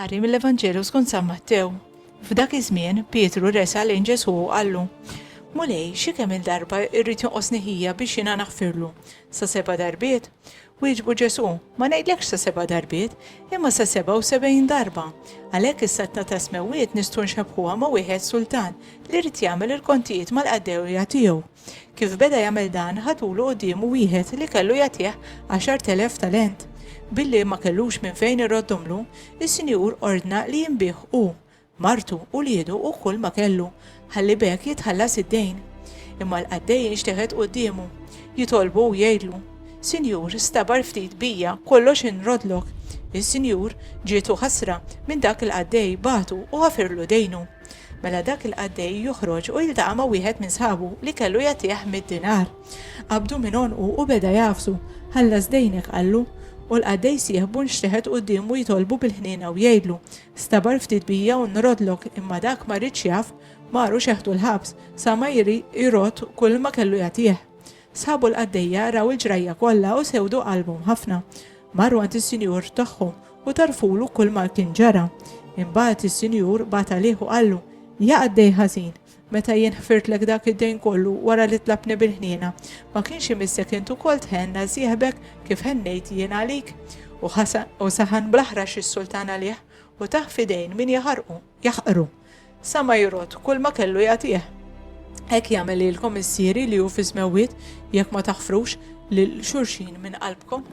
qari mill-Evanġelu skont San Mattew. F'dak iż-żmien Pietru resa lejn Ġesu u qallu: Mulej, xi kemm il-darba irrid jonqosni ħija biex jiena naħfirlu? Sa 7 darbiet? Wieġbu Ġesu: Ma ngħidlekx sa 7 darbiet, imma sa 77 darba. Għalhekk is-satna ta' smewwiet nistgħu nxabbħuha ma' wieħed sultan li rrid jagħmel il-kontijiet mal-qaddewja tiegħu. Kif beda jagħmel dan ħadulu qudiemu wieħed li kellu jagħtih 10,000 talent. Billi ma kellux minn fejn irroddhomlu, is-Sinjur ordna li jinbih hu, martu u liedu u kull ma kellu, ħalli bekk jitħallas id-dejn. Imma l-qaddej jinxteħed qudiemu, jitolbu u jgħidlu: Sinjur, stabar ftit bija, kollox inrodlok. Is-Sinjur ġietu ħasra minn dak il-qaddej batu u ħafirlu dejnu. Mela dak il-qaddej joħroġ u jiltaqa' ma' wieħed minn sħabu li kellu jagħtih 100 dinar. Qabdu minn onqu u beda jafsu, ħallas dejnek qallu, u l-qaddej sieħbu nxteħed qudiemu jitolbu bil-ħnina u jgħidlu: Stabar ftit bija u nrodlok, imma dak ma rridx jaf, maru xeħtu l-ħabs sa ma jirot kull ma kellu jagħtih. Sħabu l-qaddejja raw il-ġrajja kollha u sewdu qalbhom ħafna. Marru għand is-Sinjur tagħhom u tarfulu kull ma kien ġara. Imbagħad is-Sinjur bata lih u qallu: Ja qaddej ħażin, meta jien ħfirtlek dak id-dejn kollu wara li tlabni bil-ħniena, ma kienx imissek int ukoll tħenna żieħbek kif ħennejt jien għalik? U saħan blaħrax is-sultan għalih u taħ fidejn min jaħqru. Sa ma jirot kull ma kellu jagħtih. Hekk jagħmel lilkom is-sieri li hu fi żmewwiet jekk ma taħfrux lil xulxin minn qalbkom.